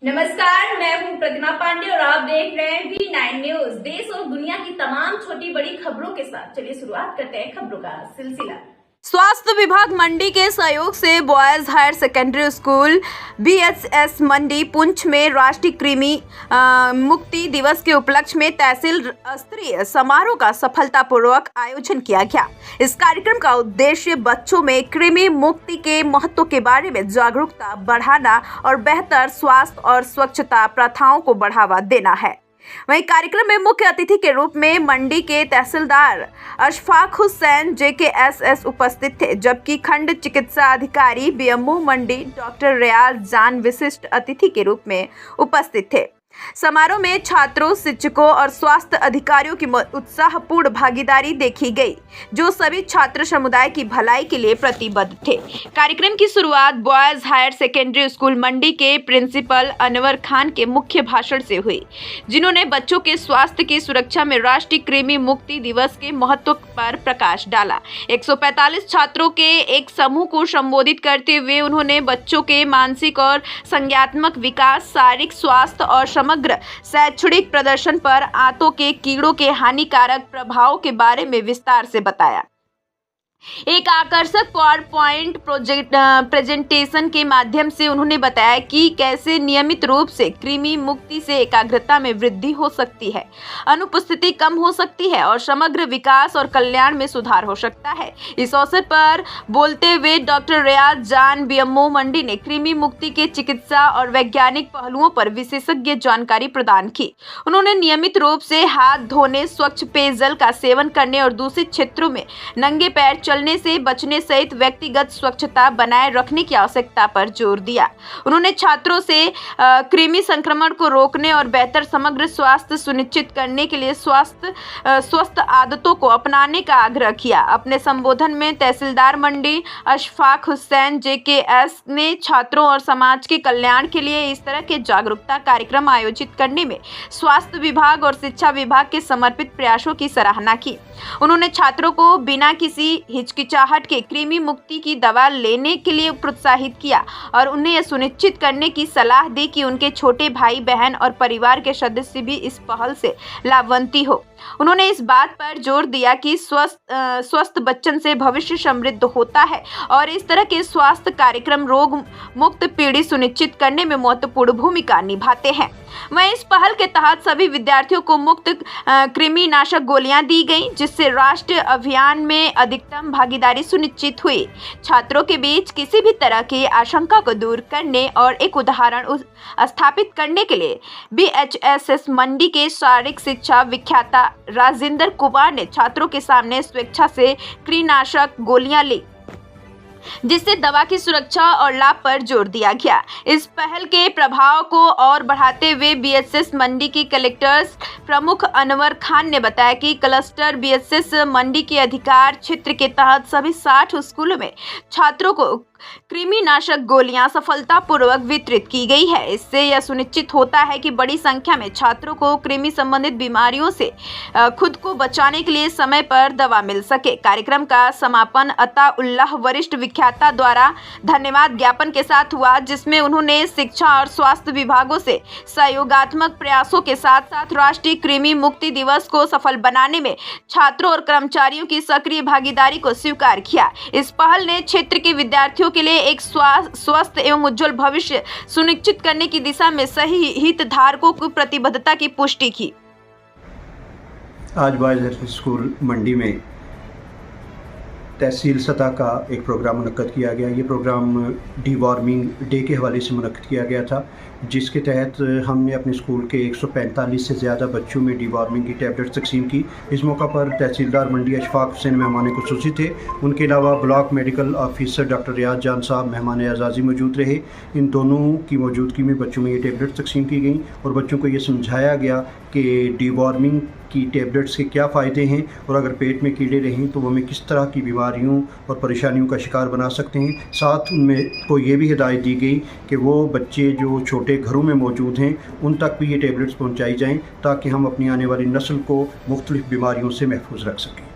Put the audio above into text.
नमस्कार, मैं हूं प्रतिमा पांडे और आप देख रहे हैं V9 न्यूज। देश और दुनिया की तमाम छोटी बड़ी खबरों के साथ चलिए शुरुआत करते हैं खबरों का सिलसिला। स्वास्थ्य विभाग मंडी के सहयोग से boys higher secondary school BHS Mandi Poonch में राष्ट्रीय कृमि मुक्ति दिवस के उपलक्ष्य में तहसील स्तरीय समारोह का सफलतापूर्वक आयोजन किया गया। इस कार्यक्रम का उद्देश्य बच्चों में कृमि मुक्ति के महत्व के बारे में जागरूकता बढ़ाना और बेहतर स्वास्थ्य और स्वच्छता प्रथाओं को बढ़ावा देना है। वहीं कार्यक्रम में मुख्य अतिथि के रूप में मंडी के तहसीलदार अशफाक हुसैन JKSS उपस्थित थे, जबकि खंड चिकित्सा अधिकारी BMO मंडी डॉक्टर रियाज जान विशिष्ट अतिथि के रूप में उपस्थित थे। समारोह में छात्रों, शिक्षकों और स्वास्थ्य अधिकारियों की उत्साहपूर्ण भागीदारी देखी गई, जो सभी छात्र समुदाय की भलाई के लिए प्रतिबद्ध थे। कार्यक्रम की शुरुआत बॉयज हायर सेकेंडरी स्कूल मंडी के प्रिंसिपल अनवर खान के मुख्य भाषण से हुई, जिन्होंने बच्चों के स्वास्थ्य की सुरक्षा में राष्ट्रीय कृमि मुक्ति दिवस के महत्व पर प्रकाश डाला। 145 छात्रों के एक समूह को संबोधित करते हुए उन्होंने बच्चों के मानसिक और संज्ञानात्मक विकास, शारीरिक स्वास्थ्य और समग्र शैक्षणिक प्रदर्शन पर आंतों के कीड़ों के हानिकारक प्रभाव के बारे में विस्तार से बताया। एक आकर्षक पावरपॉइंट प्रेजेंटेशन के माध्यम से उन्होंने बताया कि कैसे नियमित रूप से कृमि मुक्ति से एकाग्रता में वृद्धि हो सकती है, अनुपस्थिति कम हो सकती है और समग्र विकास और कल्याण में सुधार हो सकता है। इस अवसर पर बोलते हुए डॉक्टर रियाज जान BMO मंडी ने कृमि मुक्ति के चिकित्सा और वैज्ञानिक पहलुओं पर विशेषज्ञ जानकारी प्रदान की। उन्होंने नियमित रूप से हाथ धोने, स्वच्छ पेयजल का सेवन करने और दूषित क्षेत्रों में नंगे पैर चलने से बचने सहित व्यक्तिगत स्वच्छता बनाए रखने की आवश्यकता पर जोर दिया। उन्होंने छात्रों से कृमि संक्रमण को रोकने और बेहतर समग्र स्वास्थ्य सुनिश्चित करने के लिए स्वस्थ आदतों को अपनाने का आग्रह किया। अपने संबोधन में तहसीलदार मंडी अशफाक हुसैन JKS ने छात्रों और समाज के कल्याण के लिए इस तरह के जागरूकता कार्यक्रम आयोजित करने में स्वास्थ्य विभाग और शिक्षा विभाग के समर्पित प्रयासों की सराहना की। उन्होंने छात्रों को बिना किसी हिचकिचाहट के कृमि मुक्ति की दवा लेने के लिए प्रोत्साहित किया और उन्हें यह सुनिश्चित करने की सलाह दी कि उनके छोटे भाई बहन और परिवार के सदस्य भी इस पहल से लाभान्वित हो। उन्होंने इस बात पर जोर दिया कि स्वस्थ बच्चन से भविष्य समृद्ध होता है और इस तरह के स्वास्थ्य कार्यक्रम रोग मुक्त पीढ़ी सुनिश्चित करने में महत्वपूर्ण भूमिका निभाते हैं। वहीं इस पहल के तहत सभी विद्यार्थियों को मुफ्त कृमि नाशक गोलियां दी गईं, जिससे राष्ट्रीय अभियान में अधिकतम भागीदारी सुनिश्चित हुई। छात्रों के बीच किसी भी तरह की आशंका को दूर करने और एक उदाहरण स्थापित करने के लिए BHSS मंडी के शारीरिक शिक्षा विख्याता राजेंद्र कुमार ने छात्रों के सामने स्वेच्छा से कृमिनाशक गोलियां ली, जिससे दवा की सुरक्षा और लाभ पर जोर दिया गया। इस पहल के प्रभाव को और बढ़ाते हुए BHS मंडी की कलेक्टर प्रमुख अनवर खान ने बताया कि क्लस्टर BHS मंडी के अधिकार क्षेत्र के तहत सभी 60 स्कूलों में छात्रों को कृमिनाशक गोलियां सफलतापूर्वक वितरित की गई है। इससे यह सुनिश्चित होता है कि बड़ी संख्या में छात्रों को कृमि संबंधित बीमारियों से खुद को बचाने के लिए समय पर दवा मिल सके। कार्यक्रम का समापन अताउल्लाह वरिष्ठ विख्याता द्वारा धन्यवाद ज्ञापन के साथ हुआ, जिसमें उन्होंने शिक्षा और स्वास्थ्य विभागों से सहयोगात्मक प्रयासों के साथ साथ राष्ट्रीय कृमि मुक्ति दिवस को सफल बनाने में छात्रों और कर्मचारियों की सक्रिय भागीदारी को स्वीकार किया। इस पहल ने क्षेत्र के विद्यार्थियों के लिए एक स्वस्थ एवं उज्जवल भविष्य सुनिश्चित करने की दिशा में सही हितधारकों की प्रतिबद्धता की पुष्टि की। आज बॉयज हाई स्कूल मंडी में तहसील सतह का एक प्रोग्राम मुनक्कद किया गया। ये प्रोग्राम डिवॉर्मिंग डे के हवाले से मुनक्कद किया गया था, जिसके तहत हमने अपने स्कूल के 145 से ज़्यादा बच्चों में डिवॉर्मिंग की टैबलेट्स तकसीम की। इस मौका पर तहसीलदार मंडी अशफाक हुसैन मेहमान खुसूसी थे। उनके अलावा ब्लॉक मेडिकल ऑफिसर डॉक्टर रियाज जान साहब मेहमान एजाज़ी मौजूद रहे। इन दोनों की मौजूदगी में बच्चों में ये टैबलेट्स तकसीम की गई और बच्चों को ये समझाया गया कि डिवॉर्मिंग की टैबलेट्स के क्या फ़ायदे हैं और अगर पेट में कीड़े रहें तो वो हमें किस तरह की बीमारियों और परेशानियों का शिकार बना सकते हैं। साथ उनमें को ये भी हिदायत दी गई कि वो बच्चे जो छोटे घरों में मौजूद हैं उन तक भी ये टैबलेट्स पहुंचाई जाएं, ताकि हम अपनी आने वाली नस्ल को मुख्तलिफ बीमारियों से महफूज रख सकें।